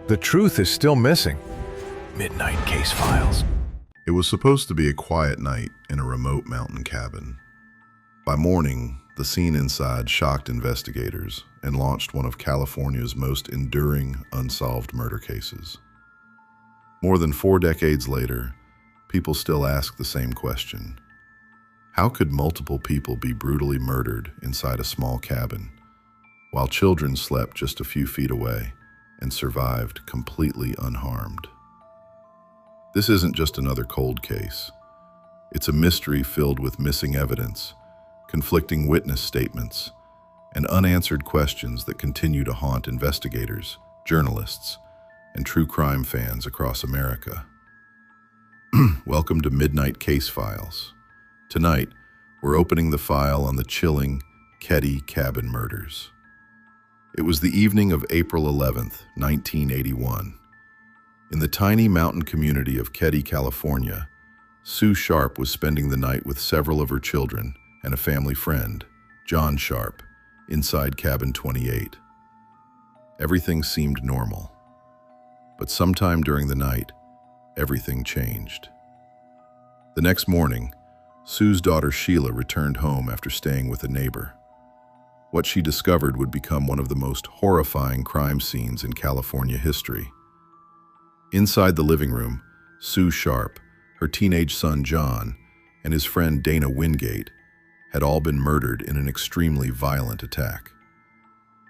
The truth is still missing. Midnight Case Files. It was supposed to be a quiet night in a remote mountain cabin. By morning, the scene inside shocked investigators and launched one of California's most enduring unsolved murder cases. More than 4 decades later, people still ask the same question. How could multiple people be brutally murdered inside a small cabin, while children slept just a few feet away and survived completely unharmed? This isn't just another cold case. It's a mystery filled with missing evidence, conflicting witness statements, and unanswered questions that continue to haunt investigators, journalists, and true crime fans across America. Welcome to Midnight Case Files. Tonight, we're opening the file on the chilling Keddie Cabin Murders. It was the evening of April 11th, 1981. In the tiny mountain community of Keddie, California, Sue Sharp was spending the night with several of her children and a family friend, John Sharp, inside cabin 28. Everything seemed normal. But sometime during the night, everything changed. The next morning, Sue's daughter Sheila returned home after staying with a neighbor. What she discovered would become one of the most horrifying crime scenes in California history. Inside the living room, Sue Sharp, her teenage son John, and his friend Dana Wingate had all been murdered in an extremely violent attack.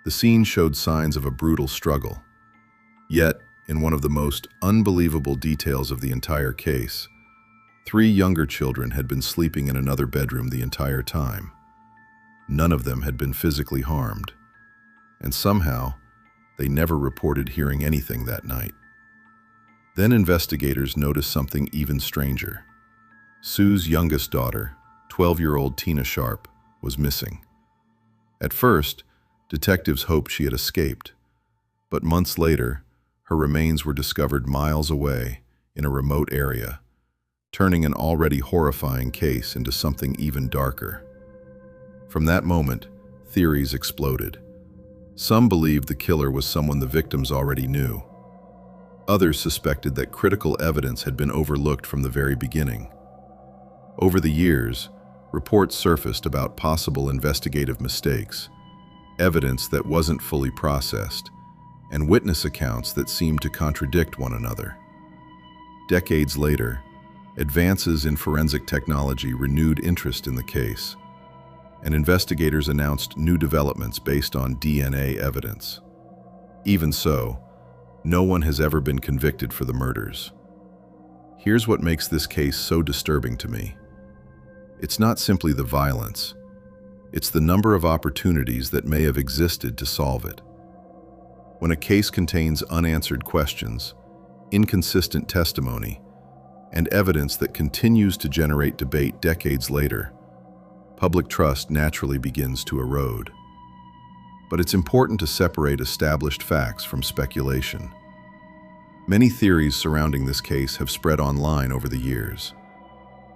The scene showed signs of a brutal struggle. Yet, in one of the most unbelievable details of the entire case, 3 younger children had been sleeping in another bedroom the entire time. None of them had been physically harmed, and somehow, they never reported hearing anything that night. Then investigators noticed something even stranger. Sue's youngest daughter, 12-year-old Tina Sharp, was missing. At first, detectives hoped she had escaped, but months later, her remains were discovered miles away in a remote area, turning an already horrifying case into something even darker. From that moment, theories exploded. Some believed the killer was someone the victims already knew. Others suspected that critical evidence had been overlooked from the very beginning. Over the years, reports surfaced about possible investigative mistakes, evidence that wasn't fully processed, and witness accounts that seemed to contradict one another. Decades later, advances in forensic technology renewed interest in the case, and investigators announced new developments based on DNA evidence. Even so, no one has ever been convicted for the murders. Here's what makes this case so disturbing to me. It's not simply the violence. It's the number of opportunities that may have existed to solve it. When a case contains unanswered questions, inconsistent testimony, and evidence that continues to generate debate decades later, public trust naturally begins to erode. But it's important to separate established facts from speculation. Many theories surrounding this case have spread online over the years.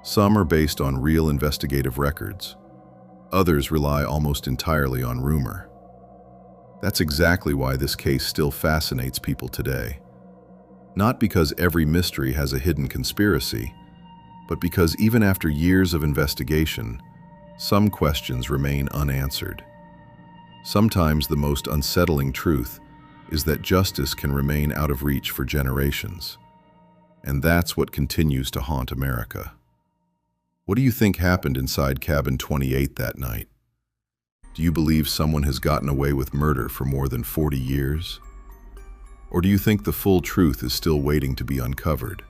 Some are based on real investigative records. Others rely almost entirely on rumor. That's exactly why this case still fascinates people today. Not because every mystery has a hidden conspiracy, but because even after years of investigation, some questions remain unanswered. Sometimes the most unsettling truth is that justice can remain out of reach for generations. And that's what continues to haunt America. What do you think happened inside cabin 28 that night? Do you believe someone has gotten away with murder for more than 40 years? Or do you think the full truth is still waiting to be uncovered?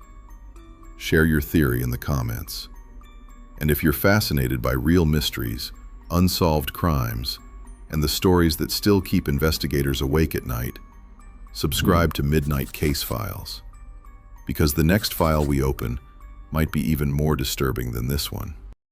Share your theory in the comments. And if you're fascinated by real mysteries, unsolved crimes, and the stories that still keep investigators awake at night, subscribe to Midnight Case Files, because the next file we open might be even more disturbing than this one.